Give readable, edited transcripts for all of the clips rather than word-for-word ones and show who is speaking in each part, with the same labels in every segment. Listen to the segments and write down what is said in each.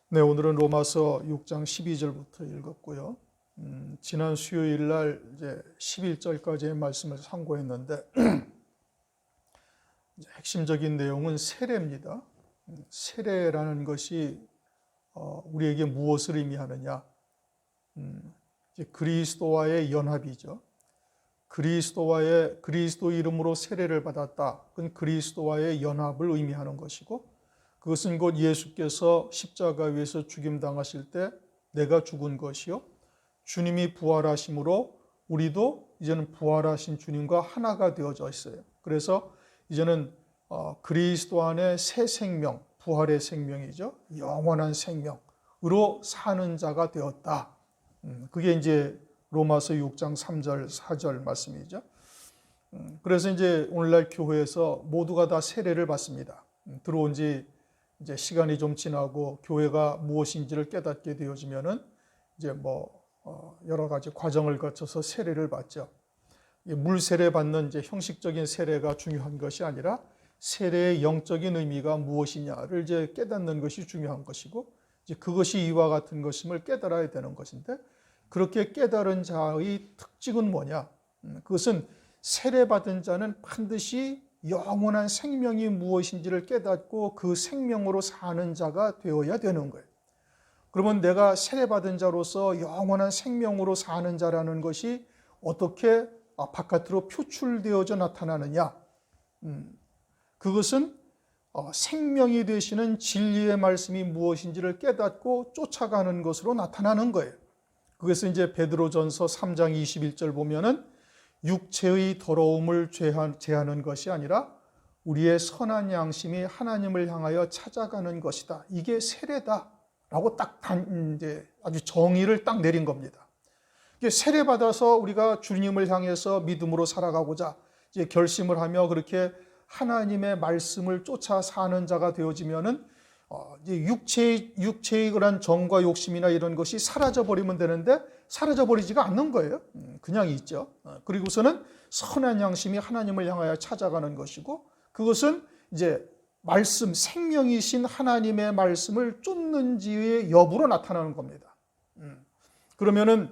Speaker 1: 네, 오늘은 로마서 6장 12절부터 읽었고요. 지난 수요일 날 이제 11절까지의 말씀을 상고했는데 핵심적인 내용은 세례입니다. 세례라는 것이 우리에게 무엇을 의미하느냐? 이제 그리스도와의 연합이죠. 그리스도 이름으로 세례를 받았다. 그건 그리스도와의 연합을 의미하는 것이고, 그것은 곧 예수께서 십자가 위에서 죽임당하실 때 내가 죽은 것이요, 주님이 부활하심으로 우리도 이제는 부활하신 주님과 하나가 되어져 있어요. 그래서 이제는 그리스도 안에 새 생명, 부활의 생명이죠. 영원한 생명으로 사는 자가 되었다. 그게 이제 로마서 6장 3절, 4절 말씀이죠. 그래서 이제 오늘날 교회에서 모두가 다 세례를 받습니다. 들어온 지 이제 시간이 좀 지나고 교회가 무엇인지를 깨닫게 되어지면은 이제 여러 가지 과정을 거쳐서 세례를 받죠. 물 세례 받는 이제 형식적인 세례가 중요한 것이 아니라 세례의 영적인 의미가 무엇이냐를 이제 깨닫는 것이 중요한 것이고, 이제 그것이 이와 같은 것임을 깨달아야 되는 것인데, 그렇게 깨달은 자의 특징은 뭐냐? 그것은 세례 받은 자는 반드시 영원한 생명이 무엇인지를 깨닫고 그 생명으로 사는 자가 되어야 되는 거예요. 그러면 내가 세례받은 자로서 영원한 생명으로 사는 자라는 것이 어떻게 바깥으로 표출되어져 나타나느냐? 그것은 생명이 되시는 진리의 말씀이 무엇인지를 깨닫고 쫓아가는 것으로 나타나는 거예요. 그것은 이제 베드로전서 3장 21절 보면은 육체의 더러움을 제하는 것이 아니라 우리의 선한 양심이 하나님을 향하여 찾아가는 것이다. 이게 세례다라고 이제 아주 정의를 딱 내린 겁니다. 이게 세례 받아서 우리가 주님을 향해서 믿음으로 살아가고자 이제 결심을 하며 그렇게 하나님의 말씀을 쫓아 사는 자가 되어지면은 이제 육체의 그런 정과 욕심이나 이런 것이 사라져 버리면 되는데 사라져 버리지가 않는 거예요. 그냥 있죠. 그리고서는 선한 양심이 하나님을 향하여 찾아가는 것이고, 그것은 이제 말씀, 생명이신 하나님의 말씀을 쫓는지의 여부로 나타나는 겁니다. 그러면은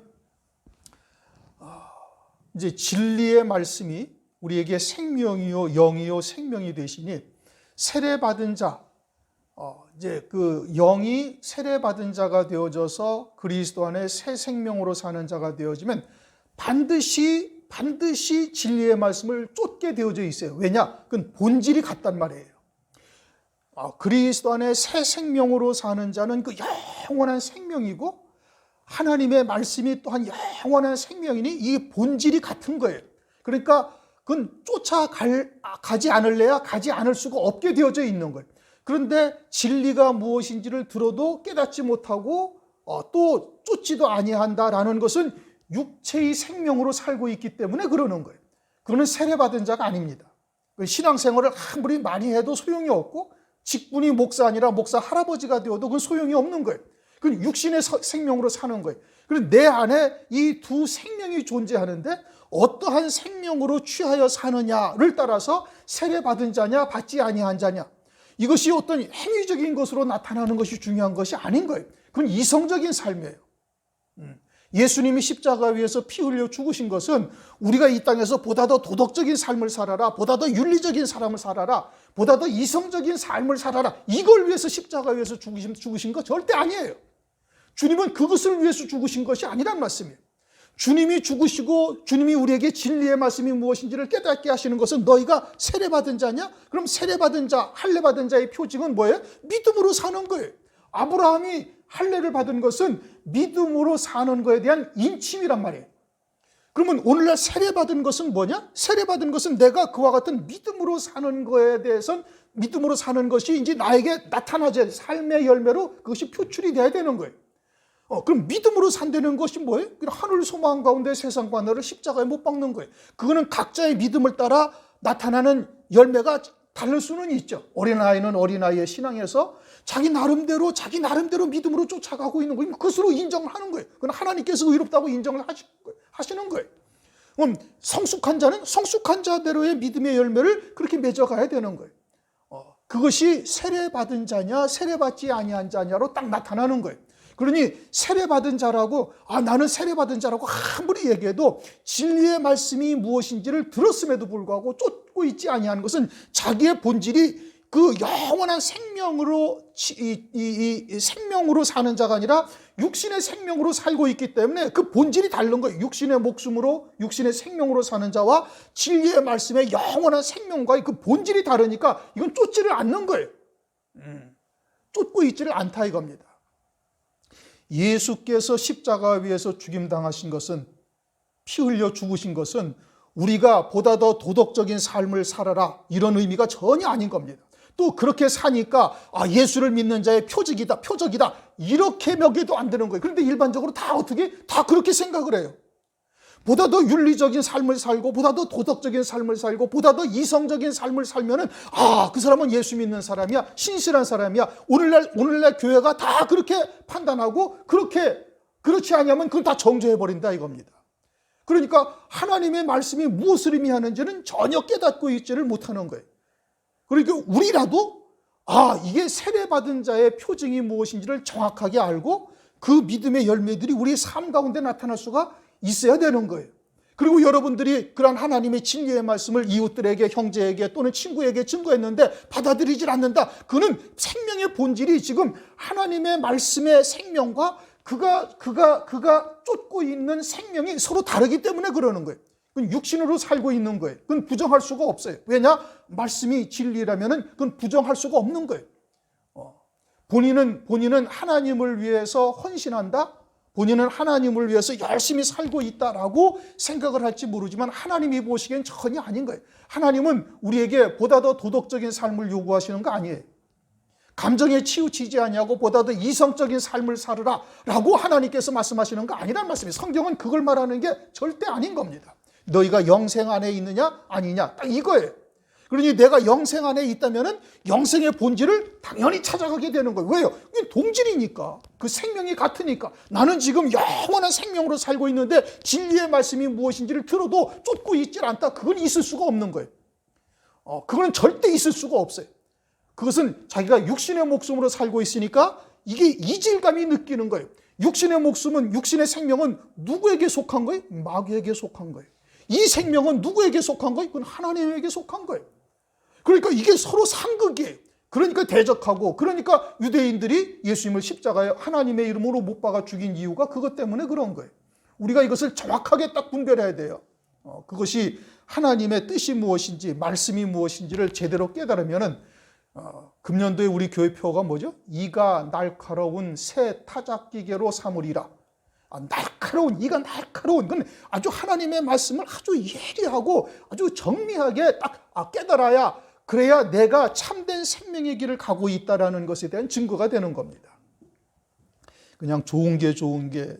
Speaker 1: 이제 진리의 말씀이 우리에게 생명이요 영이요 생명이 되시니, 세례 받은 자, 이제 그 영이 세례 받은 자가 되어져서 그리스도 안에 새 생명으로 사는 자가 되어지면 반드시 진리의 말씀을 쫓게 되어져 있어요. 왜냐? 그건 본질이 같단 말이에요. 그리스도 안에 새 생명으로 사는 자는 그 영원한 생명이고, 하나님의 말씀이 또한 영원한 생명이니 이 본질이 같은 거예요. 그러니까 그건 쫓아가지 않을래야 가지 않을 수가 없게 되어져 있는 거예요. 그런데 진리가 무엇인지를 들어도 깨닫지 못하고 또 쫓지도 아니한다라는 것은 육체의 생명으로 살고 있기 때문에 그러는 거예요. 그거는 세례받은 자가 아닙니다. 신앙생활을 아무리 많이 해도 소용이 없고, 직분이 목사 아니라 목사 할아버지가 되어도 그건 소용이 없는 거예요. 그건 육신의 생명으로 사는 거예요. 그래서 내 안에 이 두 생명이 존재하는데 어떠한 생명으로 취하여 사느냐를 따라서 세례받은 자냐 받지 아니한 자냐, 이것이 어떤 행위적인 것으로 나타나는 것이 중요한 것이 아닌 거예요. 그건 이성적인 삶이에요. 예수님이 십자가 위에서 피 흘려 죽으신 것은 우리가 이 땅에서 보다 더 도덕적인 삶을 살아라, 보다 더 윤리적인 삶을 살아라, 보다 더 이성적인 삶을 살아라, 이걸 위해서 십자가 위에서 죽으신 거 절대 아니에요. 주님은 그것을 위해서 죽으신 것이 아니란 말씀이에요. 주님이 죽으시고 주님이 우리에게 진리의 말씀이 무엇인지를 깨닫게 하시는 것은 너희가 세례받은 자냐? 그럼 세례받은 자, 할례받은 자의 표징은 뭐예요? 믿음으로 사는 거예요. 아브라함이 할례를 받은 것은 믿음으로 사는 것에 대한 인침이란 말이에요. 그러면 오늘날 세례받은 것은 뭐냐? 세례받은 것은 내가 그와 같은 믿음으로 사는 것에 대해서는, 믿음으로 사는 것이 이제 나에게 나타나야 삶의 열매로 그것이 표출이 돼야 되는 거예요. 그럼 믿음으로 산다는 것이 뭐예요? 하늘 소망 가운데 세상과 나를 십자가에 못 박는 거예요. 그거는 각자의 믿음을 따라 나타나는 열매가 다를 수는 있죠. 어린아이는 어린아이의 신앙에서 자기 나름대로 믿음으로 쫓아가고 있는 거예요. 그것으로 인정을 하는 거예요. 그건 하나님께서 의롭다고 인정을 하시는 거예요. 그럼 성숙한 자는 성숙한 자대로의 믿음의 열매를 그렇게 맺어가야 되는 거예요. 그것이 세례받은 자냐 세례받지 아니한 자냐로 딱 나타나는 거예요. 그러니 세례받은 자라고 나는 세례받은 자라고 아무리 얘기해도 진리의 말씀이 무엇인지를 들었음에도 불구하고 쫓고 있지 아니하는 것은 자기의 본질이 그 영원한 생명으로 생명으로 사는 자가 아니라 육신의 생명으로 살고 있기 때문에 그 본질이 다른 거예요. 육신의 목숨으로 육신의 생명으로 사는 자와 진리의 말씀의 영원한 생명과의 그 본질이 다르니까 이건 쫓지를 않는 거예요. 쫓고 있지를 않다 이겁니다. 예수께서 십자가 위에서 죽임당하신 것은, 피 흘려 죽으신 것은 우리가 보다 더 도덕적인 삶을 살아라 이런 의미가 전혀 아닌 겁니다. 또 그렇게 사니까 예수를 믿는 자의 표적이다 이렇게 먹여도 안 되는 거예요. 그런데 일반적으로 다 그렇게 생각을 해요. 보다 더 윤리적인 삶을 살고 보다 더 도덕적인 삶을 살고 보다 더 이성적인 삶을 살면은 그 사람은 예수 믿는 사람이야, 신실한 사람이야. 오늘날 교회가 다 그렇게 판단하고 그렇지 않으면 그건 다 정죄해 버린다 이겁니다. 그러니까 하나님의 말씀이 무엇을 의미하는지는 전혀 깨닫고 있지를 못하는 거예요. 그러니까 우리라도 이게 세례받은 자의 표징이 무엇인지를 정확하게 알고 그 믿음의 열매들이 우리의 삶 가운데 나타날 수가 있어야 되는 거예요. 그리고 여러분들이 그런 하나님의 진리의 말씀을 이웃들에게, 형제에게 또는 친구에게 증거했는데 받아들이질 않는다. 그는 생명의 본질이 지금 하나님의 말씀의 생명과 그가 쫓고 있는 생명이 서로 다르기 때문에 그러는 거예요. 그건 육신으로 살고 있는 거예요. 그건 부정할 수가 없어요. 왜냐? 말씀이 진리라면은 그건 부정할 수가 없는 거예요. 본인은 하나님을 위해서 헌신한다. 본인은 하나님을 위해서 열심히 살고 있다라고 생각을 할지 모르지만 하나님이 보시기엔 전혀 아닌 거예요. 하나님은 우리에게 보다 더 도덕적인 삶을 요구하시는 거 아니에요. 감정에 치우치지 아니하고 보다 더 이성적인 삶을 살으라 라고 하나님께서 말씀하시는 거 아니란 말씀이에요. 성경은 그걸 말하는 게 절대 아닌 겁니다. 너희가 영생 안에 있느냐 아니냐 딱 이거예요. 그러니 내가 영생 안에 있다면 영생의 본질을 당연히 찾아가게 되는 거예요. 왜요? 이게 동질이니까. 그 생명이 같으니까. 나는 지금 영원한 생명으로 살고 있는데 진리의 말씀이 무엇인지를 들어도 쫓고 있질 않다. 그건 있을 수가 없는 거예요. 그건 절대 있을 수가 없어요. 그것은 자기가 육신의 목숨으로 살고 있으니까 이게 이질감이 느끼는 거예요. 육신의 목숨은, 육신의 생명은 누구에게 속한 거예요? 마귀에게 속한 거예요. 이 생명은 누구에게 속한 거예요? 그건 하나님에게 속한 거예요. 그러니까 이게 서로 상극이에요. 그러니까 대적하고, 그러니까 유대인들이 예수님을 십자가에 하나님의 이름으로 못 박아 죽인 이유가 그것 때문에 그런 거예요. 우리가 이것을 정확하게 딱 분별해야 돼요. 그것이 하나님의 뜻이 무엇인지, 말씀이 무엇인지를 제대로 깨달으면은 금년도에 우리 교회표가 뭐죠? 이가 날카로운 새 타작기계로 삼으리라. 이가 날카로운, 그건 아주 하나님의 말씀을 아주 예리하고 아주 정밀하게 딱 깨달아야, 그래야 내가 참된 생명의 길을 가고 있다는 것에 대한 증거가 되는 겁니다. 그냥 좋은 게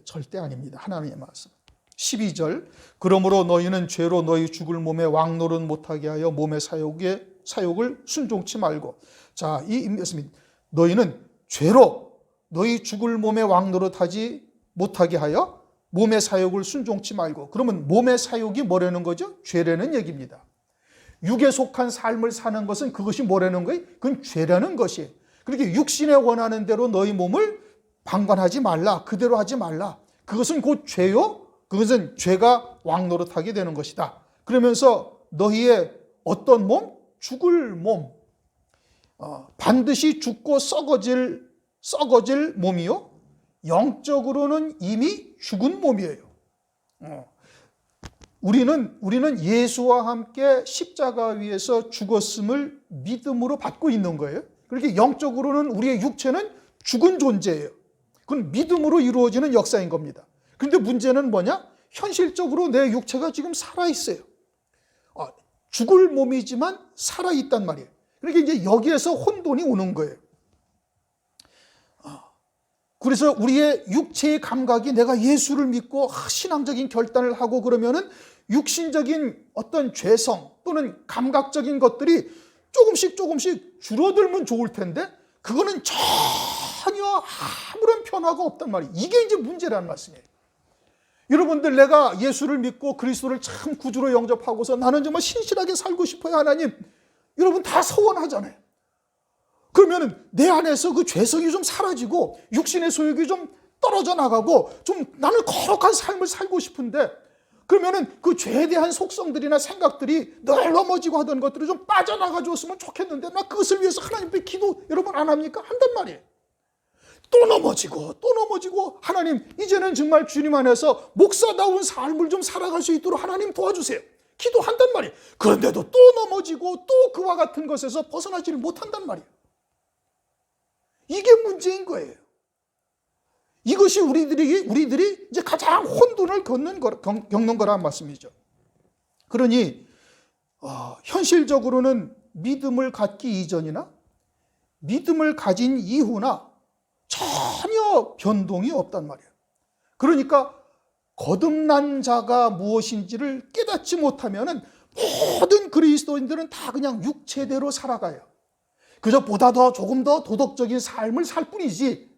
Speaker 1: 절대 아닙니다. 하나님의 말씀. 12절, 그러므로 너희는 죄로 너희 죽을 몸에 왕노릇 못하게 하여 몸의 사욕을 순종치 말고. 자, 이 말씀이 너희는 죄로 너희 죽을 몸에 왕노릇하지 못하게 하여 몸의 사욕을 순종치 말고. 그러면 몸의 사욕이 뭐라는 거죠? 죄라는 얘기입니다. 육에 속한 삶을 사는 것은 그것이 뭐라는 거예요? 그건 죄라는 것이에요. 그렇게 육신에 원하는 대로 너희 몸을 방관하지 말라. 그대로 하지 말라. 그것은 곧 죄요. 그것은 죄가 왕노릇하게 되는 것이다. 그러면서 너희의 어떤 몸? 죽을 몸. 반드시 죽고 썩어질 몸이요. 영적으로는 이미 죽은 몸이에요. 우리는 예수와 함께 십자가 위에서 죽었음을 믿음으로 받고 있는 거예요. 그렇게 영적으로는 우리의 육체는 죽은 존재예요. 그건 믿음으로 이루어지는 역사인 겁니다. 그런데 문제는 뭐냐? 현실적으로 내 육체가 지금 살아있어요. 죽을 몸이지만 살아있단 말이에요. 그러니까 이제 여기에서 혼돈이 오는 거예요. 그래서 우리의 육체의 감각이 내가 예수를 믿고 신앙적인 결단을 하고 그러면은 육신적인 어떤 죄성 또는 감각적인 것들이 조금씩 줄어들면 좋을 텐데 그거는 전혀 아무런 변화가 없단 말이에요. 이게 이제 문제라는 말씀이에요. 여러분들, 내가 예수를 믿고 그리스도를 참 구주로 영접하고서 나는 정말 신실하게 살고 싶어요, 하나님. 여러분 다 소원하잖아요. 그러면은 내 안에서 그 죄성이 좀 사라지고 육신의 소욕이 좀 떨어져 나가고 좀 나는 거룩한 삶을 살고 싶은데, 그러면은 그 죄에 대한 속성들이나 생각들이 늘 넘어지고 하던 것들이 좀 빠져나가 줬으면 좋겠는데, 나 그것을 위해서 하나님 앞에 기도 여러분 안 합니까? 한단 말이에요. 또 넘어지고 하나님 이제는 정말 주님 안에서 목사다운 삶을 좀 살아갈 수 있도록 하나님 도와주세요. 기도한단 말이에요. 그런데도 또 넘어지고 또 그와 같은 것에서 벗어나지를 못한단 말이에요. 이게 문제인 거예요. 이것이 우리들이 이제 가장 혼돈을 겪는 거란 말씀이죠. 그러니 현실적으로는 믿음을 갖기 이전이나 믿음을 가진 이후나 전혀 변동이 없단 말이에요. 그러니까 거듭난 자가 무엇인지를 깨닫지 못하면은 모든 그리스도인들은 다 그냥 육체대로 살아가요. 그저 보다 더 조금 더 도덕적인 삶을 살 뿐이지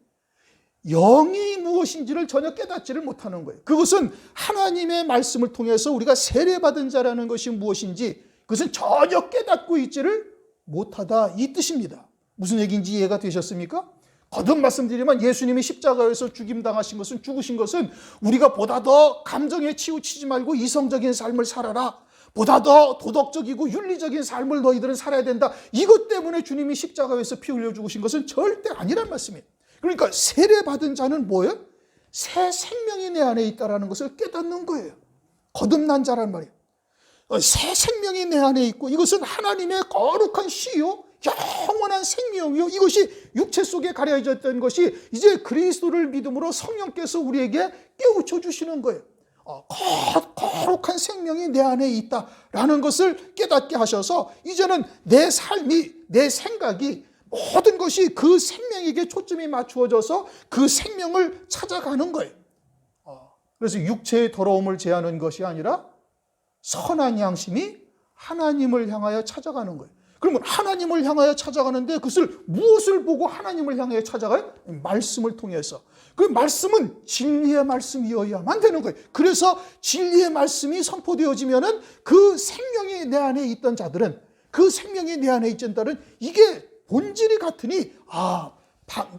Speaker 1: 영이 무엇인지를 전혀 깨닫지를 못하는 거예요. 그것은 하나님의 말씀을 통해서 우리가 세례받은 자라는 것이 무엇인지 그것은 전혀 깨닫고 있지를 못하다, 이 뜻입니다. 무슨 얘기인지 이해가 되셨습니까? 거듭 말씀드리면 예수님이 십자가에서 죽으신 것은 우리가 보다 더 감정에 치우치지 말고 이성적인 삶을 살아라, 보다 더 도덕적이고 윤리적인 삶을 너희들은 살아야 된다, 이것 때문에 주님이 십자가에서 피 흘려 죽으신 것은 절대 아니란 말씀이에요. 그러니까 세례받은 자는 뭐예요? 새 생명이 내 안에 있다는 것을 깨닫는 거예요. 거듭난 자란 말이에요. 새 생명이 내 안에 있고 이것은 하나님의 거룩한 시요 영원한 생명이요, 이것이 육체 속에 가려졌던 것이 이제 그리스도를 믿음으로 성령께서 우리에게 깨우쳐 주시는 거예요. 거룩한 생명이 내 안에 있다라는 것을 깨닫게 하셔서 이제는 내 삶이, 내 생각이, 모든 것이 그 생명에게 초점이 맞추어져서 그 생명을 찾아가는 거예요. 그래서 육체의 더러움을 제하는 것이 아니라 선한 양심이 하나님을 향하여 찾아가는 거예요. 그러면 하나님을 향하여 찾아가는데 그것을 무엇을 보고 하나님을 향하여 찾아가요? 말씀을 통해서. 그 말씀은 진리의 말씀이어야만 되는 거예요. 그래서 진리의 말씀이 선포되어지면은 그 생명이 내 안에 있던 자들은, 그 생명이 내 안에 있던 자들은 이게 본질이 같으니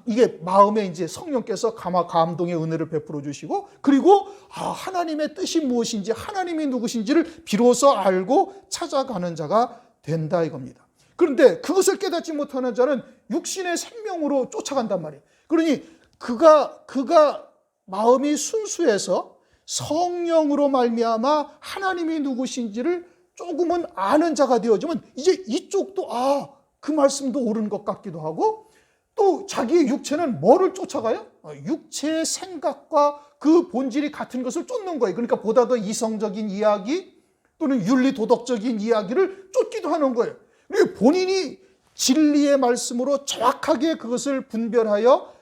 Speaker 1: 이게 마음에 이제 성령께서 감동의 은혜를 베풀어 주시고, 그리고 하나님의 뜻이 무엇인지, 하나님이 누구신지를 비로소 알고 찾아가는 자가 된다 이겁니다. 그런데 그것을 깨닫지 못하는 자는 육신의 생명으로 쫓아간단 말이에요. 그러니 그가 마음이 순수해서 성령으로 말미암아 하나님이 누구신지를 조금은 아는 자가 되어지면 이제 이쪽도 그 말씀도 옳은 것 같기도 하고, 또 자기의 육체는 뭐를 쫓아가요? 육체의 생각과 그 본질이 같은 것을 쫓는 거예요. 그러니까 보다 더 이성적인 이야기 또는 윤리 도덕적인 이야기를 쫓기도 하는 거예요. 본인이 진리의 말씀으로 정확하게 그것을 분별하여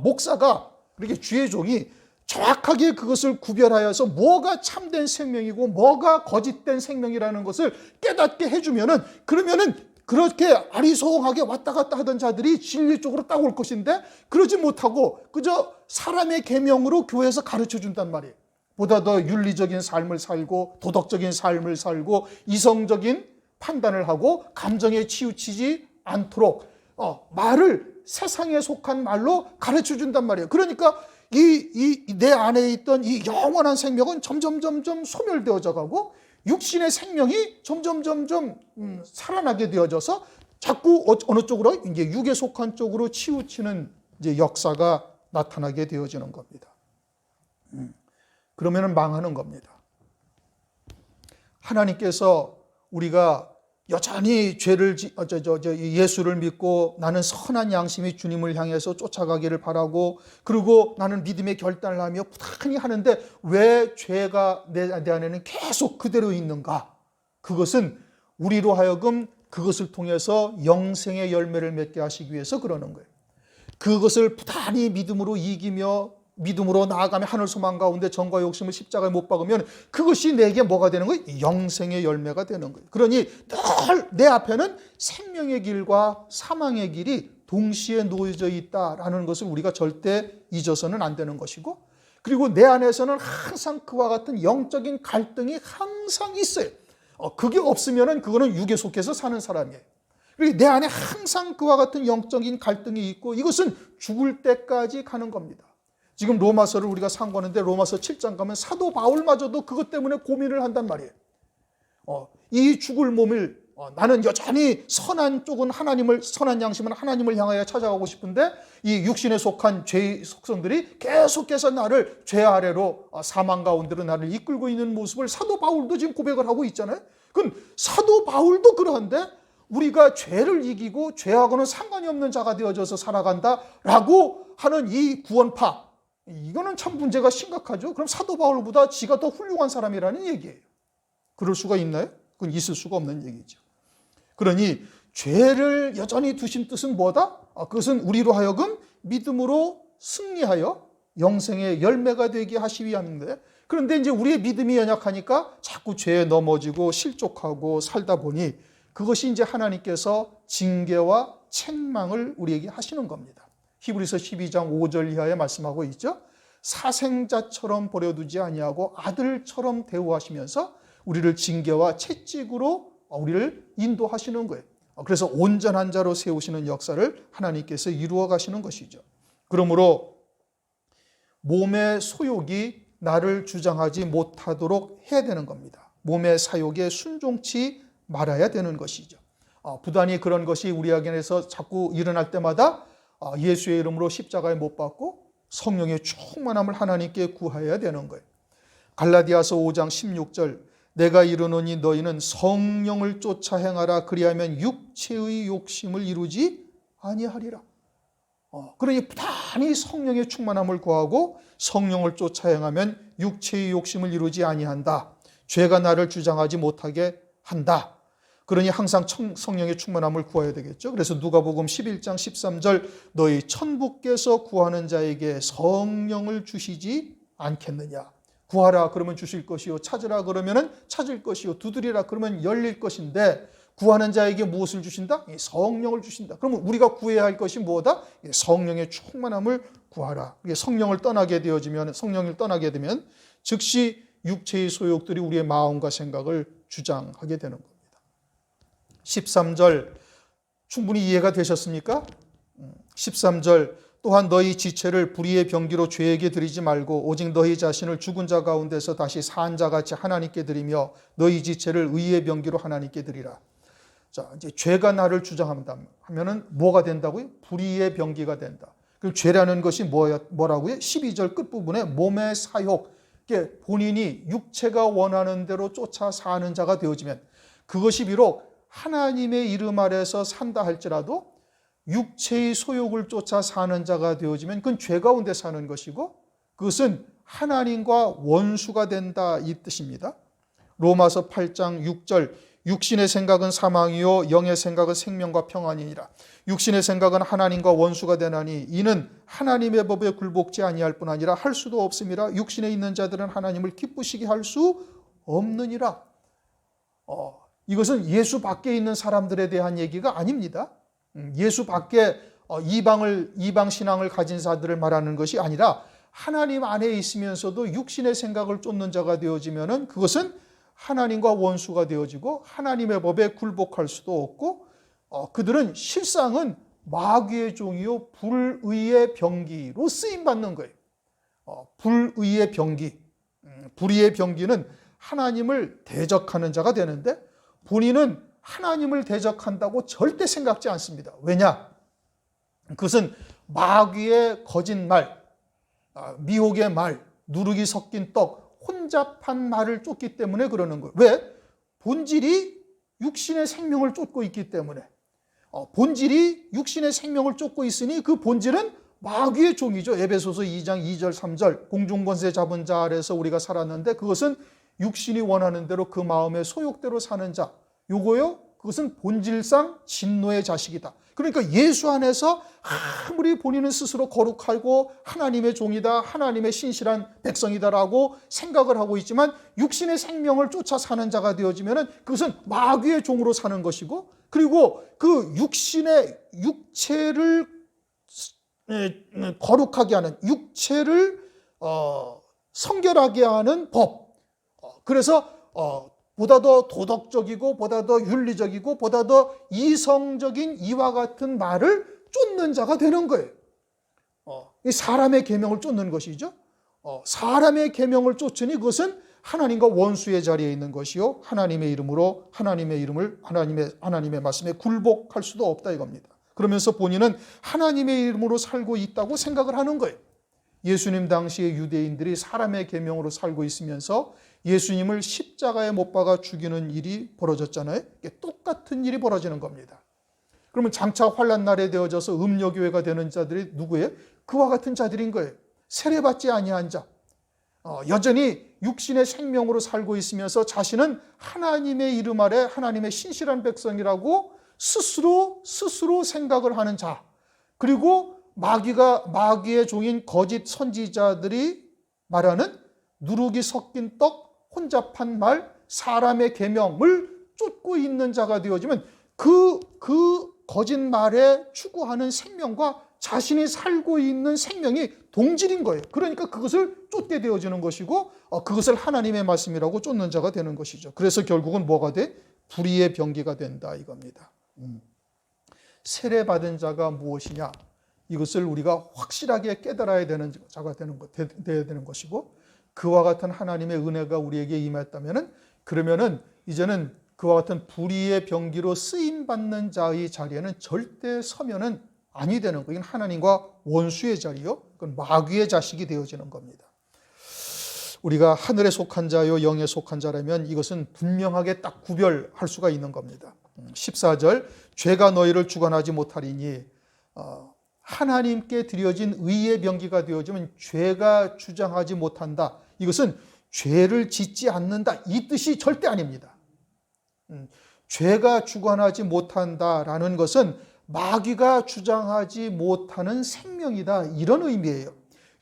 Speaker 1: 목사가, 그렇게 주의 종이 정확하게 그것을 구별하여서 뭐가 참된 생명이고 뭐가 거짓된 생명이라는 것을 깨닫게 해주면은, 그러면은 그렇게 아리송하게 왔다 갔다 하던 자들이 진리 쪽으로 딱 올 것인데, 그러지 못하고 그저 사람의 계명으로 교회에서 가르쳐 준단 말이에요. 보다 더 윤리적인 삶을 살고 도덕적인 삶을 살고 이성적인 판단을 하고 감정에 치우치지 않도록 말을 세상에 속한 말로 가르쳐 준단 말이에요. 그러니까 내 안에 있던 이 영원한 생명은 점점 소멸되어져 가고 육신의 생명이 점점 살아나게 되어져서 자꾸 어느 쪽으로, 이제 육에 속한 쪽으로 치우치는 이제 역사가 나타나게 되어지는 겁니다. 그러면은 망하는 겁니다. 하나님께서 우리가 여전히 예수를 믿고 나는 선한 양심이 주님을 향해서 쫓아가기를 바라고, 그리고 나는 믿음의 결단을 하며 부단히 하는데 왜 죄가 내 안에는 계속 그대로 있는가? 그것은 우리로 하여금 그것을 통해서 영생의 열매를 맺게 하시기 위해서 그러는 거예요. 그것을 부단히 믿음으로 이기며 믿음으로 나아가며 하늘 소망 가운데 정과 욕심을 십자가에 못 박으면 그것이 내게 뭐가 되는 거예요? 영생의 열매가 되는 거예요. 그러니 늘 내 앞에는 생명의 길과 사망의 길이 동시에 놓여져 있다라는 것을 우리가 절대 잊어서는 안 되는 것이고, 그리고 내 안에서는 항상 그와 같은 영적인 갈등이 항상 있어요. 그게 없으면은 그거는 육에 속해서 사는 사람이에요. 그리고 내 안에 항상 그와 같은 영적인 갈등이 있고 이것은 죽을 때까지 가는 겁니다. 지금 로마서를 우리가 상고하는데 로마서 7장 가면 사도 바울마저도 그것 때문에 고민을 한단 말이에요. 이 죽을 몸을 나는 여전히 선한 쪽은 선한 양심은 하나님을 향하여 찾아가고 싶은데 이 육신에 속한 죄의 속성들이 계속해서 나를 죄 아래로 사망 가운데로 나를 이끌고 있는 모습을 사도 바울도 지금 고백을 하고 있잖아요. 그럼 사도 바울도 그러한데 우리가 죄를 이기고 죄하고는 상관이 없는 자가 되어져서 살아간다라고 하는 이 구원파, 이거는 참 문제가 심각하죠. 그럼 사도 바울보다 지가 더 훌륭한 사람이라는 얘기예요. 그럴 수가 있나요? 그건 있을 수가 없는 얘기죠. 그러니 죄를 여전히 두신 뜻은 뭐다? 그것은 우리로 하여금 믿음으로 승리하여 영생의 열매가 되게 하시기 위함인데, 그런데 이제 우리의 믿음이 연약하니까 자꾸 죄에 넘어지고 실족하고 살다 보니 그것이 이제 하나님께서 징계와 책망을 우리에게 하시는 겁니다. 히브리서 12장 5절 이하에 말씀하고 있죠. 사생자처럼 버려두지 아니하고 아들처럼 대우하시면서 우리를 징계와 채찍으로 우리를 인도하시는 거예요. 그래서 온전한 자로 세우시는 역사를 하나님께서 이루어 가시는 것이죠. 그러므로 몸의 소욕이 나를 주장하지 못하도록 해야 되는 겁니다. 몸의 사욕에 순종치 말아야 되는 것이죠. 부단히 그런 것이 우리에게서 자꾸 일어날 때마다 예수의 이름으로 십자가에 못 박고 성령의 충만함을 하나님께 구하여야 되는 거예요. 갈라디아서 5장 16절, 내가 이르노니 너희는 성령을 쫓아 행하라. 그리하면 육체의 욕심을 이루지 아니하리라. 그러니 부단히 성령의 충만함을 구하고 성령을 쫓아 행하면 육체의 욕심을 이루지 아니한다. 죄가 나를 주장하지 못하게 한다. 그러니 항상 성령의 충만함을 구해야 되겠죠. 그래서 누가복음 11장 13절, 너희 천부께서 구하는 자에게 성령을 주시지 않겠느냐. 구하라 그러면 주실 것이요, 찾으라 그러면 찾을 것이요, 두드리라 그러면 열릴 것인데 구하는 자에게 무엇을 주신다? 성령을 주신다. 그러면 우리가 구해야 할 것이 뭐다? 성령의 충만함을 구하라. 성령을 떠나게 되면 즉시 육체의 소욕들이 우리의 마음과 생각을 주장하게 되는 겁니다. 13절 충분히 이해가 되셨습니까? 13절, 또한 너희 지체를 불의의 병기로 죄에게 드리지 말고 오직 너희 자신을 죽은 자 가운데서 다시 산 자같이 하나님께 드리며 너희 지체를 의의 병기로 하나님께 드리라. 자, 이제 죄가 나를 주장한다 하면은 뭐가 된다고요? 불의의 병기가 된다. 그럼 죄라는 것이 뭐라고요? 12절 끝부분에 몸의 사욕, 본인이 육체가 원하는 대로 쫓아 사는 자가 되어지면 그것이 비록 하나님의 이름 아래서 산다 할지라도 육체의 소욕을 쫓아 사는 자가 되어지면 그건 죄 가운데 사는 것이고 그것은 하나님과 원수가 된다 이 뜻입니다. 로마서 8장 6절, 육신의 생각은 사망이요 영의 생각은 생명과 평안이니라. 육신의 생각은 하나님과 원수가 되나니 이는 하나님의 법에 굴복지 아니할 뿐 아니라 할 수도 없음이라. 육신에 있는 자들은 하나님을 기쁘시게 할 수 없느니라. 이것은 예수 밖에 있는 사람들에 대한 얘기가 아닙니다. 예수 밖에 이방 신앙을 가진 자들을 말하는 것이 아니라 하나님 안에 있으면서도 육신의 생각을 쫓는 자가 되어지면은 그것은 하나님과 원수가 되어지고 하나님의 법에 굴복할 수도 없고 그들은 실상은 마귀의 종이요 불의의 병기로 쓰임 받는 거예요. 불의의 병기, 불의의 병기는 하나님을 대적하는 자가 되는데 본인은 하나님을 대적한다고 절대 생각지 않습니다. 왜냐? 그것은 마귀의 거짓말, 미혹의 말, 누룩이 섞인 떡, 혼잡한 말을 쫓기 때문에 그러는 거예요. 왜? 본질이 육신의 생명을 쫓고 있기 때문에. 본질이 육신의 생명을 쫓고 있으니 그 본질은 마귀의 종이죠. 에베소서 2장 2절 3절, 공중권세 잡은 자 아래서 우리가 살았는데 그것은 육신이 원하는 대로 그 마음의 소욕대로 사는 자, 요거요, 그것은 본질상 진노의 자식이다. 그러니까 예수 안에서 아무리 본인은 스스로 거룩하고 하나님의 종이다, 하나님의 신실한 백성이다라고 생각을 하고 있지만 육신의 생명을 쫓아 사는 자가 되어지면 그것은 마귀의 종으로 사는 것이고, 그리고 그 육체를 거룩하게 하는, 육체를 성결하게 하는 법, 그래서 보다 더 도덕적이고 보다 더 윤리적이고 보다 더 이성적인 이와 같은 말을 쫓는 자가 되는 거예요. 이 사람의 계명을 쫓는 것이죠. 사람의 계명을 쫓으니 그것은 하나님과 원수의 자리에 있는 것이요, 하나님의 이름으로 하나님의 말씀에 굴복할 수도 없다 이겁니다. 그러면서 본인은 하나님의 이름으로 살고 있다고 생각을 하는 거예요. 예수님 당시의 유대인들이 사람의 계명으로 살고 있으면서 예수님을 십자가에 못 박아 죽이는 일이 벌어졌잖아요. 똑같은 일이 벌어지는 겁니다. 그러면 장차 환난 날에 되어져서 음녀교회가 되는 자들이 누구예요? 그와 같은 자들인 거예요. 세례받지 아니한 자, 여전히 육신의 생명으로 살고 있으면서 자신은 하나님의 이름 아래 하나님의 신실한 백성이라고 스스로 생각을 하는 자, 그리고 마귀의 종인 거짓 선지자들이 말하는 누룩이 섞인 떡, 혼잡한 말, 사람의 계명을 쫓고 있는 자가 되어지면 그 거짓말에 추구하는 생명과 자신이 살고 있는 생명이 동질인 거예요. 그러니까 그것을 쫓게 되어지는 것이고 그것을 하나님의 말씀이라고 쫓는 자가 되는 것이죠. 그래서 결국은 뭐가 돼? 불의의 병기가 된다 이겁니다. 세례받은 자가 무엇이냐? 이것을 우리가 확실하게 깨달아야 되는 자가 되어야 되는 것이고, 그와 같은 하나님의 은혜가 우리에게 임했다면은, 그러면은 이제는 그와 같은 불의의 병기로 쓰임받는 자의 자리에는 절대 서면은 아니 되는 거예요. 이건 하나님과 원수의 자리요, 그건 마귀의 자식이 되어지는 겁니다. 우리가 하늘에 속한 자요 영에 속한 자라면 이것은 분명하게 딱 구별할 수가 있는 겁니다. 14절, 죄가 너희를 주관하지 못하리니, 하나님께 드려진 의의 병기가 되어지면 죄가 주장하지 못한다. 이것은 죄를 짓지 않는다 이 뜻이 절대 아닙니다. 죄가 주관하지 못한다라는 것은 마귀가 주장하지 못하는 생명이다 이런 의미예요.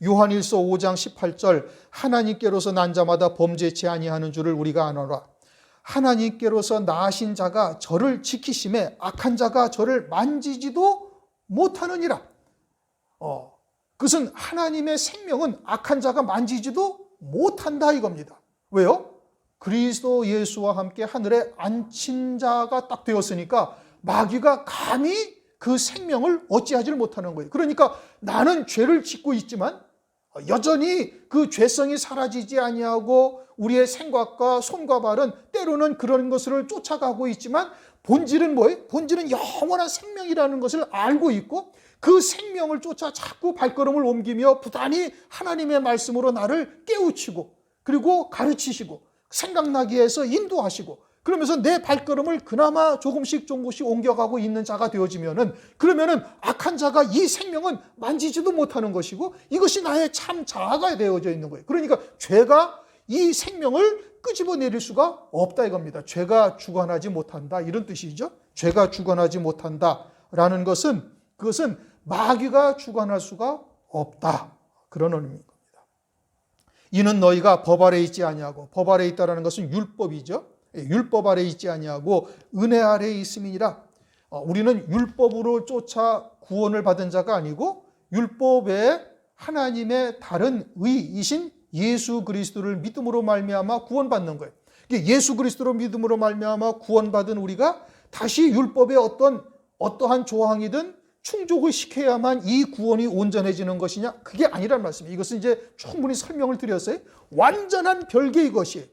Speaker 1: 요한일서 5장 18절, 하나님께로서 난 자마다 범죄치 아니하는 줄을 우리가 아노라. 하나님께로서 나신 자가 저를 지키심에 악한 자가 저를 만지지도 못하느니라. 그것은 하나님의 생명은 악한 자가 만지지도 못한다 이겁니다. 왜요? 그리스도 예수와 함께 하늘에 앉힌 자가 딱 되었으니까 마귀가 감히 그 생명을 어찌하지를 못하는 거예요. 그러니까 나는 죄를 짓고 있지만 여전히 그 죄성이 사라지지 아니하고 우리의 생각과 손과 발은 때로는 그런 것을 쫓아가고 있지만 본질은 뭐예요? 본질은 영원한 생명이라는 것을 알고 있고 그 생명을 쫓아 자꾸 발걸음을 옮기며 부단히 하나님의 말씀으로 나를 깨우치고 그리고 가르치시고 생각나게 해서 인도하시고 그러면서 내 발걸음을 그나마 조금씩 옮겨가고 있는 자가 되어지면은 그러면은 악한 자가 이 생명은 만지지도 못하는 것이고 이것이 나의 참 자아가 되어져 있는 거예요. 그러니까 죄가 이 생명을 끄집어내릴 수가 없다 이겁니다. 죄가 주관하지 못한다 이런 뜻이죠. 죄가 주관하지 못한다라는 것은 그것은 마귀가 주관할 수가 없다 그런 의미입니다. 이는 너희가 법 아래 있지 아니하고, 법 아래 있다라는 것은 율법이죠. 율법 아래 있지 아니하고 은혜 아래 있음이니라. 우리는 율법으로 쫓아 구원을 받은 자가 아니고 율법에 하나님의 다른 의이신 예수 그리스도를 믿음으로 말미암아 구원받는 거예요. 예수 그리스도로 믿음으로 말미암아 구원받은 우리가 다시 율법의 어떠한 조항이든 충족을 시켜야만 이 구원이 온전해지는 것이냐? 그게 아니란 말씀이에요. 이것은 이제 충분히 설명을 드렸어요. 완전한 별개의 것이에요.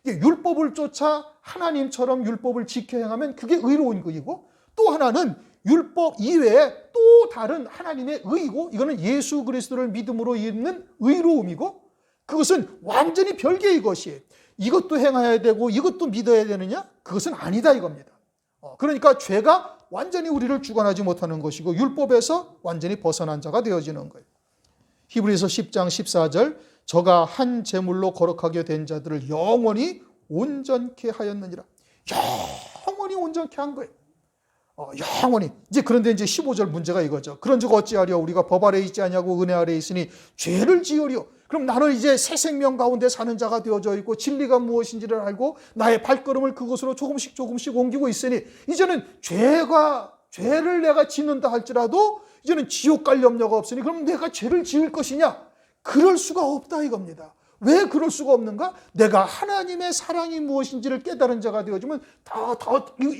Speaker 1: 율법을 쫓아 하나님처럼 율법을 지켜 행하면 그게 의로운 것이고, 또 하나는 율법 이외에 또 다른 하나님의 의이고, 이거는 예수 그리스도를 믿음으로 있는 의로움이고, 그것은 완전히 별개의 것이에요. 이것도 행해야 되고 이것도 믿어야 되느냐? 그것은 아니다 이겁니다. 그러니까 죄가 완전히 우리를 주관하지 못하는 것이고 율법에서 완전히 벗어난 자가 되어지는 거예요. 히브리서 10장 14절, 저가 한 제물로 거룩하게 된 자들을 영원히 온전케 하였느니라. 영원히 온전케 한 거예요. 영원히. 그런데 이제 15절 문제가 이거죠. 그런즉 어찌하리요? 우리가 법 아래 있지 아니하고 은혜 아래 있으니 죄를 지으리요. 그럼 나는 이제 새 생명 가운데 사는 자가 되어져 있고 진리가 무엇인지를 알고 나의 발걸음을 그곳으로 조금씩 옮기고 있으니 이제는 죄를 내가 짓는다 할지라도 이제는 지옥 갈 염려가 없으니 그럼 내가 죄를 지을 것이냐? 그럴 수가 없다 이겁니다. 왜 그럴 수가 없는가? 내가 하나님의 사랑이 무엇인지를 깨달은 자가 되어지면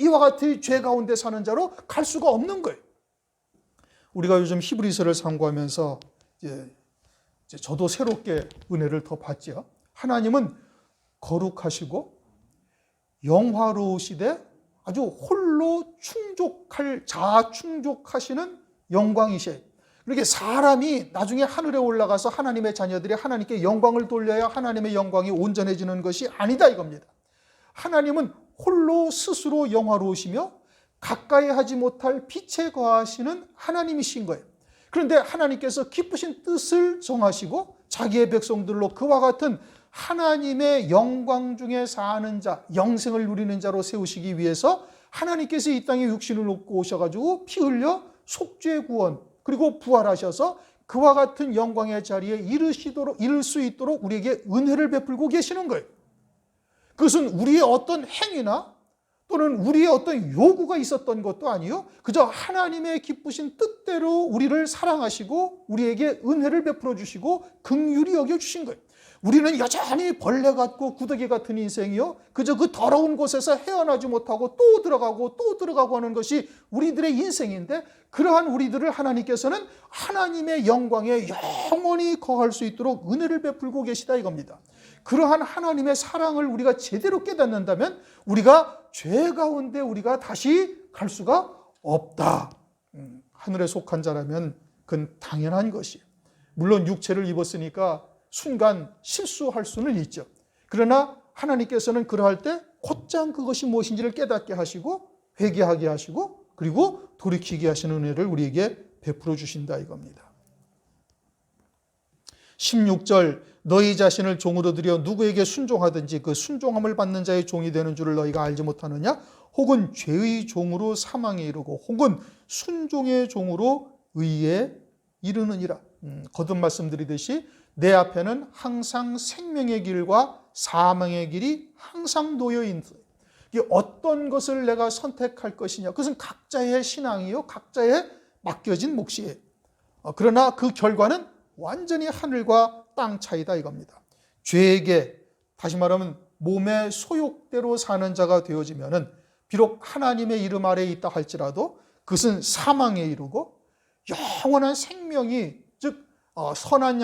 Speaker 1: 이와 같이 죄 가운데 사는 자로 갈 수가 없는 거예요. 우리가 요즘 히브리서를 상고하면서 이제 저도 새롭게 은혜를 더 받죠. 하나님은 거룩하시고 영화로우시되 아주 홀로 자충족하시는 영광이셔요. 그렇게 사람이 나중에 하늘에 올라가서 하나님의 자녀들이 하나님께 영광을 돌려야 하나님의 영광이 온전해지는 것이 아니다 이겁니다. 하나님은 홀로 스스로 영화로우시며 가까이 하지 못할 빛에 거하시는 하나님이신 거예요. 그런데 하나님께서 기쁘신 뜻을 정하시고 자기의 백성들로 그와 같은 하나님의 영광 중에 사는 자, 영생을 누리는 자로 세우시기 위해서 하나님께서 이 땅에 육신을 입고 오셔가지고 피 흘려 속죄 구원 그리고 부활하셔서 그와 같은 영광의 자리에 이를 수 있도록 우리에게 은혜를 베풀고 계시는 거예요. 그것은 우리의 어떤 행위나 또는 우리의 어떤 요구가 있었던 것도 아니요. 그저 하나님의 기쁘신 뜻대로 우리를 사랑하시고 우리에게 은혜를 베풀어 주시고 긍휼히 여겨 주신 거예요. 우리는 여전히 벌레 같고 구더기 같은 인생이요. 그저 그 더러운 곳에서 헤어나지 못하고 또 들어가고 하는 것이 우리들의 인생인데 그러한 우리들을 하나님께서는 하나님의 영광에 영원히 거할 수 있도록 은혜를 베풀고 계시다 이겁니다. 그러한 하나님의 사랑을 우리가 제대로 깨닫는다면 우리가 죄 가운데 우리가 다시 갈 수가 없다. 하늘에 속한 자라면 그건 당연한 것이에요. 물론 육체를 입었으니까 순간 실수할 수는 있죠. 그러나 하나님께서는 그러할 때 곧장 그것이 무엇인지를 깨닫게 하시고 회개하게 하시고 그리고 돌이키게 하시는 은혜를 우리에게 베풀어 주신다 이겁니다. 16절 너희 자신을 종으로 들여 누구에게 순종하든지 그 순종함을 받는 자의 종이 되는 줄을 너희가 알지 못하느냐? 혹은 죄의 종으로 사망에 이르고 혹은 순종의 종으로 의에 이르느니라. 거듭 말씀드리듯이 내 앞에는 항상 생명의 길과 사망의 길이 항상 놓여 있는 거예요. 어떤 것을 내가 선택할 것이냐? 그것은 각자의 신앙이요, 각자의 맡겨진 몫이에요. 그러나 그 결과는 완전히 하늘과 땅 차이다 이겁니다. 죄에게 다시 말하면 몸의 소욕대로 사는 자가 되어지면은 비록 하나님의 이름 아래에 있다 할지라도 그것은 사망에 이르고 영원한 생명이 즉 선한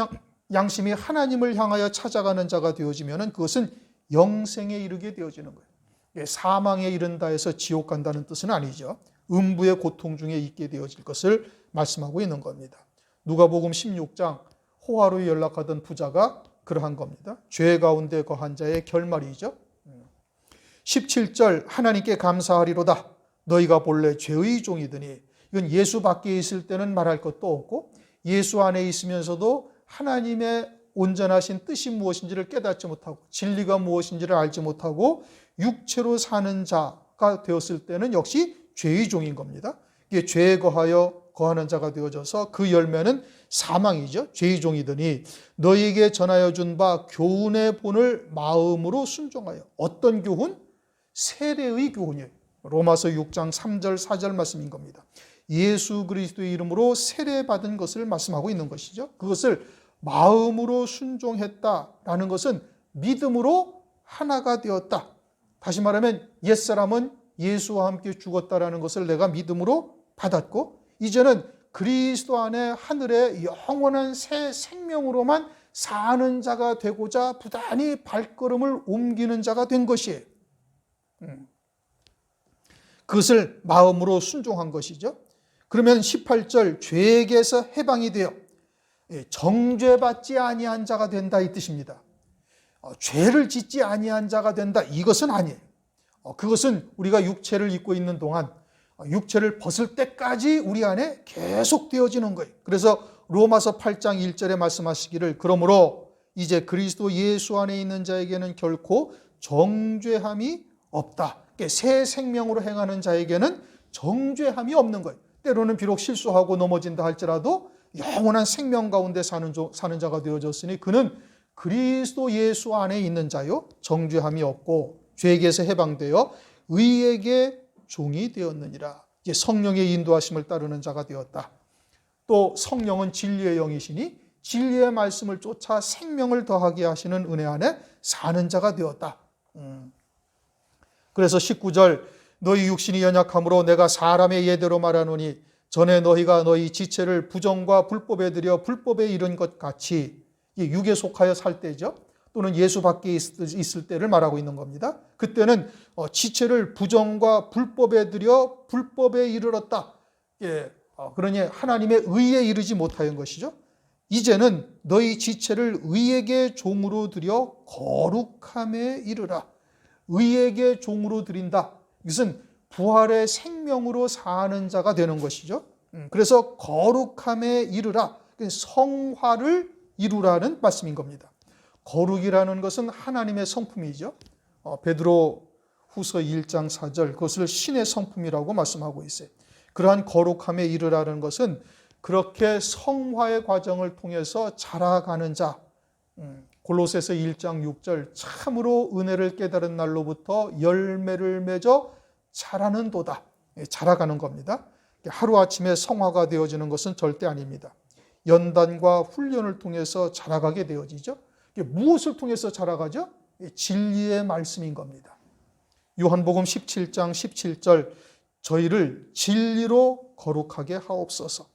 Speaker 1: 양심이 하나님을 향하여 찾아가는 자가 되어지면은 그것은 영생에 이르게 되어지는 거예요. 사망에 이른다 해서 지옥 간다는 뜻은 아니죠. 음부의 고통 중에 있게 되어질 것을 말씀하고 있는 겁니다. 누가복음 16장 호화로이 연락하던 부자가 그러한 겁니다. 죄 가운데 거한 자의 결말이죠. 17절 하나님께 감사하리로다 너희가 본래 죄의 종이더니 이건 예수 밖에 있을 때는 말할 것도 없고 예수 안에 있으면서도 하나님의 온전하신 뜻이 무엇인지를 깨닫지 못하고 진리가 무엇인지를 알지 못하고 육체로 사는 자가 되었을 때는 역시 죄의 종인 겁니다. 이게 죄에 거하는 자가 되어져서 그 열매는 사망이죠. 죄의 종이더니 너희에게 전하여 준 바 교훈의 본을 마음으로 순종하여. 어떤 교훈? 세례의 교훈이에요. 로마서 6장 3절 4절 말씀인 겁니다. 예수 그리스도의 이름으로 세례받은 것을 말씀하고 있는 것이죠. 그것을 마음으로 순종했다라는 것은 믿음으로 하나가 되었다. 다시 말하면 옛사람은 예수와 함께 죽었다라는 것을 내가 믿음으로 받았고 이제는 그리스도 안에 하늘의 영원한 새 생명으로만 사는 자가 되고자 부단히 발걸음을 옮기는 자가 된 것이에요. 그것을 마음으로 순종한 것이죠. 그러면 18절 죄에게서 해방이 되어 정죄받지 아니한 자가 된다 이 뜻입니다. 죄를 짓지 아니한 자가 된다 이것은 아니에요. 그것은 우리가 육체를 입고 있는 동안 육체를 벗을 때까지 우리 안에 계속 되어지는 거예요. 그래서 로마서 8장 1절에 말씀하시기를 그러므로 이제 그리스도 예수 안에 있는 자에게는 결코 정죄함이 없다. 새 생명으로 행하는 자에게는 정죄함이 없는 거예요. 때로는 비록 실수하고 넘어진다 할지라도 영원한 생명 가운데 사는 자가 되어졌으니 그는 그리스도 예수 안에 있는 자요 정죄함이 없고 죄에게서 해방되어 의에게 종이 되었느니라. 이제 성령의 인도하심을 따르는 자가 되었다. 또 성령은 진리의 영이시니 진리의 말씀을 쫓아 생명을 더하게 하시는 은혜 안에 사는 자가 되었다. 그래서 19절 너희 육신이 연약함으로 내가 사람의 예대로 말하노니 전에 너희가 너희 지체를 부정과 불법에 들여 불법에 이른 것 같이, 육에 속하여 살 때죠. 또는 예수 밖에 있을 때를 말하고 있는 겁니다. 그때는 지체를 부정과 불법에 들여 불법에 이르렀다. 그러니 하나님의 의에 이르지 못하는 것이죠. 이제는 너희 지체를 의에게 종으로 들여 거룩함에 이르라. 의에게 종으로 드린다. 이것은 부활의 생명으로 사는 자가 되는 것이죠. 그래서 거룩함에 이르라. 성화를 이루라는 말씀인 겁니다. 거룩이라는 것은 하나님의 성품이죠. 베드로 후서 1장 4절 그것을 신의 성품이라고 말씀하고 있어요. 그러한 거룩함에 이르라는 것은 그렇게 성화의 과정을 통해서 자라가는 자, 골로새서 1장 6절 참으로 은혜를 깨달은 날로부터 열매를 맺어 자라는도다. 자라가는 겁니다. 하루아침에 성화가 되어지는 것은 절대 아닙니다. 연단과 훈련을 통해서 자라가게 되어지죠. 무엇을 통해서 자라가죠? 진리의 말씀인 겁니다. 요한복음 17장 17절 저희를 진리로 거룩하게 하옵소서.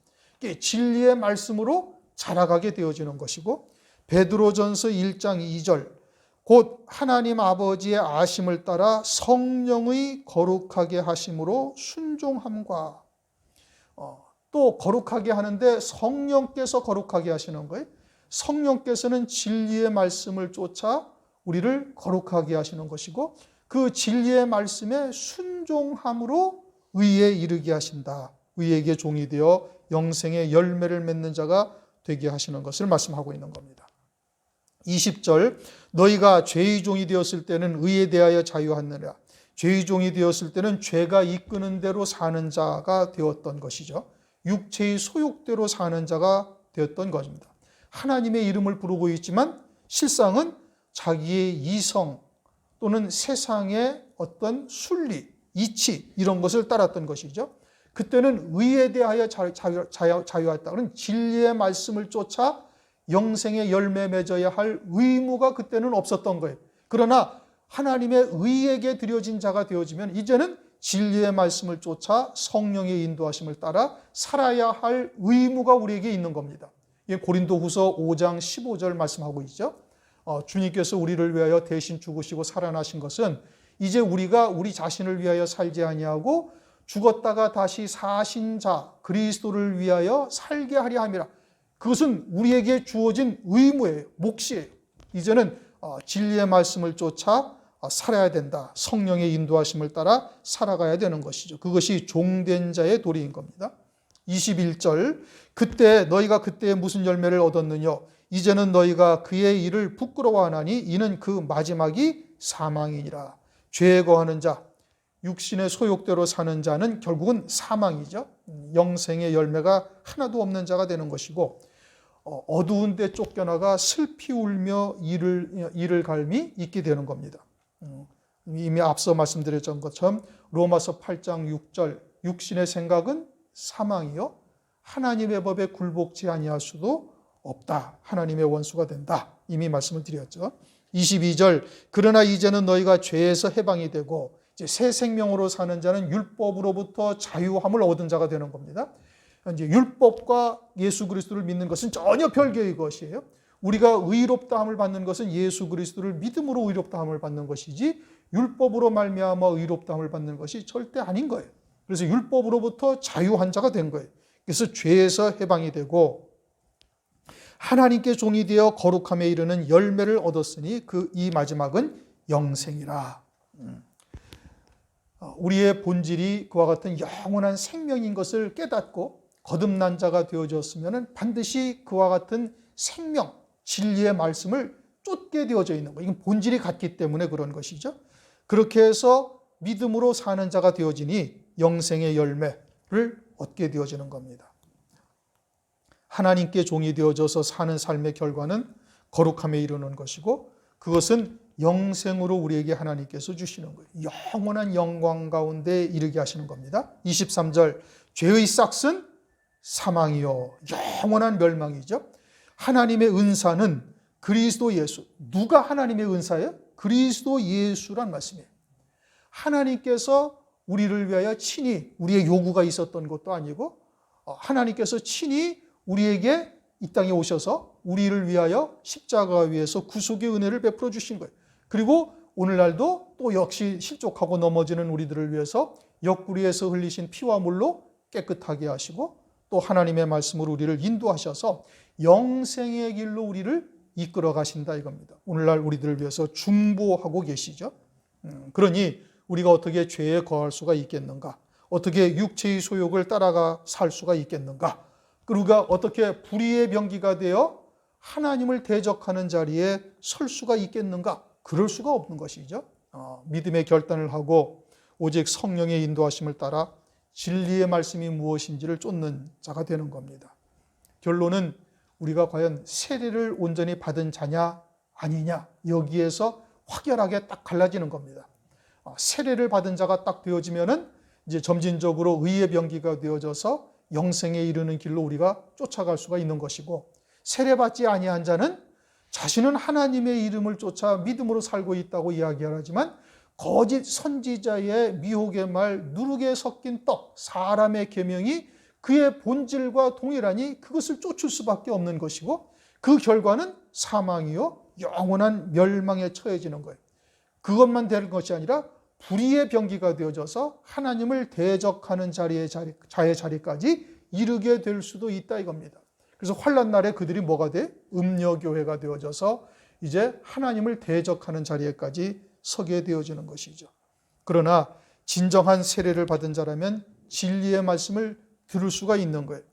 Speaker 1: 진리의 말씀으로 자라가게 되어지는 것이고, 베드로전서 1장 2절 곧 하나님 아버지의 아심을 따라 성령의 거룩하게 하심으로 순종함과, 또 거룩하게 하는데 성령께서 거룩하게 하시는 거예요. 성령께서는 진리의 말씀을 쫓아 우리를 거룩하게 하시는 것이고, 그 진리의 말씀에 순종함으로 의에 이르게 하신다. 의에게 종이 되어 영생의 열매를 맺는 자가 되게 하시는 것을 말씀하고 있는 겁니다. 20절 너희가 죄의 종이 되었을 때는 의에 대하여 자유하느라. 죄의 종이 되었을 때는 죄가 이끄는 대로 사는 자가 되었던 것이죠. 육체의 소욕대로 사는 자가 되었던 것입니다. 하나님의 이름을 부르고 있지만 실상은 자기의 이성 또는 세상의 어떤 순리, 이치 이런 것을 따랐던 것이죠. 그때는 의에 대하여 자유했다. 그런 진리의 말씀을 쫓아 영생의 열매 맺어야 할 의무가 그때는 없었던 거예요. 그러나 하나님의 의에게 드려진 자가 되어지면 이제는 진리의 말씀을 쫓아 성령의 인도하심을 따라 살아야 할 의무가 우리에게 있는 겁니다. 고린도후서 5장 15절 말씀하고 있죠. 주님께서 우리를 위하여 대신 죽으시고 살아나신 것은 이제 우리가 우리 자신을 위하여 살지 아니하고 죽었다가 다시 사신 자 그리스도를 위하여 살게 하려 함이라. 그것은 우리에게 주어진 의무예요. 몫이에요. 이제는 진리의 말씀을 쫓아 살아야 된다. 성령의 인도하심을 따라 살아가야 되는 것이죠. 그것이 종된 자의 도리인 겁니다. 21절 그때 너희가 그때 무슨 열매를 얻었느냐. 이제는 너희가 그의 일을 부끄러워하나니 이는 그 마지막이 사망이니라. 죄에 거하는 자, 육신의 소욕대로 사는 자는 결국은 사망이죠. 영생의 열매가 하나도 없는 자가 되는 것이고, 어두운 데 쫓겨나가 슬피 울며 이를 갈미 있게 되는 겁니다. 이미 앞서 말씀드렸던 것처럼 로마서 8장 6절 육신의 생각은 사망이요 하나님의 법에 굴복지 아니할 수도 없다. 하나님의 원수가 된다. 이미 말씀을 드렸죠. 22절 그러나 이제는 너희가 죄에서 해방이 되고 이제 새 생명으로 사는 자는 율법으로부터 자유함을 얻은 자가 되는 겁니다. 이제 율법과 예수 그리스도를 믿는 것은 전혀 별개의 것이에요. 우리가 의롭다함을 받는 것은 예수 그리스도를 믿음으로 의롭다함을 받는 것이지 율법으로 말미암아 의롭다함을 받는 것이 절대 아닌 거예요. 그래서 율법으로부터 자유한 자가 된 거예요. 그래서 죄에서 해방이 되고 하나님께 종이 되어 거룩함에 이르는 열매를 얻었으니 이 마지막은 영생이라. 우리의 본질이 그와 같은 영원한 생명인 것을 깨닫고 거듭난 자가 되어졌으면 반드시 그와 같은 생명, 진리의 말씀을 쫓게 되어져 있는 거예요. 이건 본질이 같기 때문에 그런 것이죠. 그렇게 해서 믿음으로 사는 자가 되어지니 영생의 열매를 얻게 되어지는 겁니다. 하나님께 종이 되어져서 사는 삶의 결과는 거룩함에 이르는 것이고 그것은 영생으로 우리에게 하나님께서 주시는 거예요. 영원한 영광 가운데 이르게 하시는 겁니다. 23절 죄의 싹은 사망이요 영원한 멸망이죠. 하나님의 은사는 그리스도 예수. 누가 하나님의 은사예요? 그리스도 예수란 말씀이에요. 하나님께서 우리를 위하여 친히 우리의 요구가 있었던 것도 아니고 하나님께서 친히 우리에게 이 땅에 오셔서 우리를 위하여 십자가 위에서 구속의 은혜를 베풀어 주신 거예요. 그리고 오늘날도 또 역시 실족하고 넘어지는 우리들을 위해서 옆구리에서 흘리신 피와 물로 깨끗하게 하시고 또 하나님의 말씀으로 우리를 인도하셔서 영생의 길로 우리를 이끌어 가신다 이겁니다. 오늘날 우리들을 위해서 중보하고 계시죠. 그러니 우리가 어떻게 죄에 거할 수가 있겠는가? 어떻게 육체의 소욕을 따라가 살 수가 있겠는가? 그리고 어떻게 불의의 병기가 되어 하나님을 대적하는 자리에 설 수가 있겠는가? 그럴 수가 없는 것이죠. 믿음의 결단을 하고 오직 성령의 인도하심을 따라 진리의 말씀이 무엇인지를 쫓는 자가 되는 겁니다. 결론은 우리가 과연 세례를 온전히 받은 자냐 아니냐 여기에서 확연하게 딱 갈라지는 겁니다. 세례를 받은 자가 딱 되어지면은 이제 점진적으로 의의 병기가 되어져서 영생에 이르는 길로 우리가 쫓아갈 수가 있는 것이고, 세례받지 아니한 자는 자신은 하나님의 이름을 쫓아 믿음으로 살고 있다고 이야기하지만 거짓 선지자의 미혹의 말, 누룩에 섞인 떡, 사람의 계명이 그의 본질과 동일하니 그것을 쫓을 수밖에 없는 것이고, 그 결과는 사망이요 영원한 멸망에 처해지는 거예요. 그것만 되는 것이 아니라 불의의 병기가 되어져서 하나님을 대적하는 자의 자리까지 이르게 될 수도 있다 이겁니다. 그래서 환난 날에 그들이 뭐가 돼? 음녀교회가 되어져서 이제 하나님을 대적하는 자리에까지 서게 되어지는 것이죠. 그러나 진정한 세례를 받은 자라면 진리의 말씀을 들을 수가 있는 거예요.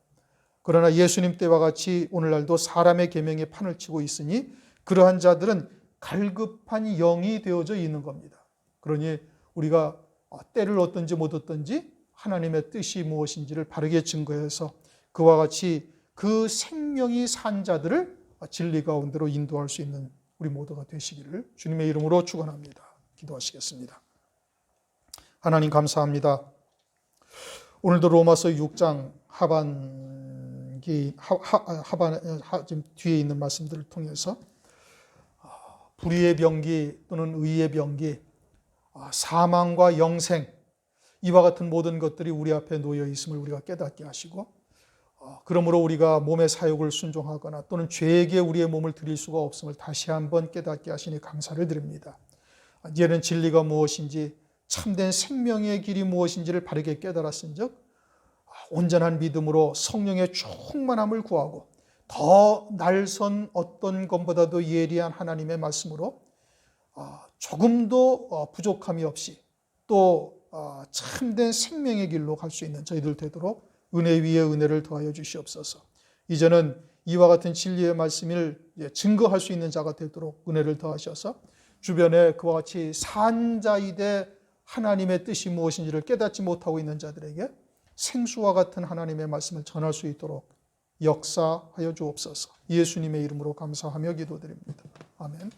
Speaker 1: 그러나 예수님 때와 같이 오늘날도 사람의 계명에 판을 치고 있으니 그러한 자들은 갈급한 영이 되어져 있는 겁니다. 그러니 우리가 때를 얻든지 못 얻든지 하나님의 뜻이 무엇인지를 바르게 증거해서 그와 같이 그 생명이 산 자들을 진리 가운데로 인도할 수 있는 우리 모두가 되시기를 주님의 이름으로 축원합니다. 기도하시겠습니다. 하나님 감사합니다. 오늘도 로마서 6장 지금 뒤에 있는 말씀들을 통해서 불의의 병기 또는 의의 병기, 사망과 영생, 이와 같은 모든 것들이 우리 앞에 놓여 있음을 우리가 깨닫게 하시고, 그러므로 우리가 몸의 사욕을 순종하거나 또는 죄에게 우리의 몸을 드릴 수가 없음을 다시 한번 깨닫게 하시니 감사를 드립니다. 이제는 진리가 무엇인지, 참된 생명의 길이 무엇인지를 바르게 깨달았은즉 온전한 믿음으로 성령의 충만함을 구하고 더 날선 어떤 것보다도 예리한 하나님의 말씀으로 조금도 부족함이 없이 또 참된 생명의 길로 갈 수 있는 저희들 되도록 은혜 위에 은혜를 더하여 주시옵소서. 이제는 이와 같은 진리의 말씀을 증거할 수 있는 자가 되도록 은혜를 더하셔서 주변에 그와 같이 산자이되 하나님의 뜻이 무엇인지를 깨닫지 못하고 있는 자들에게 생수와 같은 하나님의 말씀을 전할 수 있도록 역사하여 주옵소서. 예수님의 이름으로 감사하며 기도드립니다. 아멘.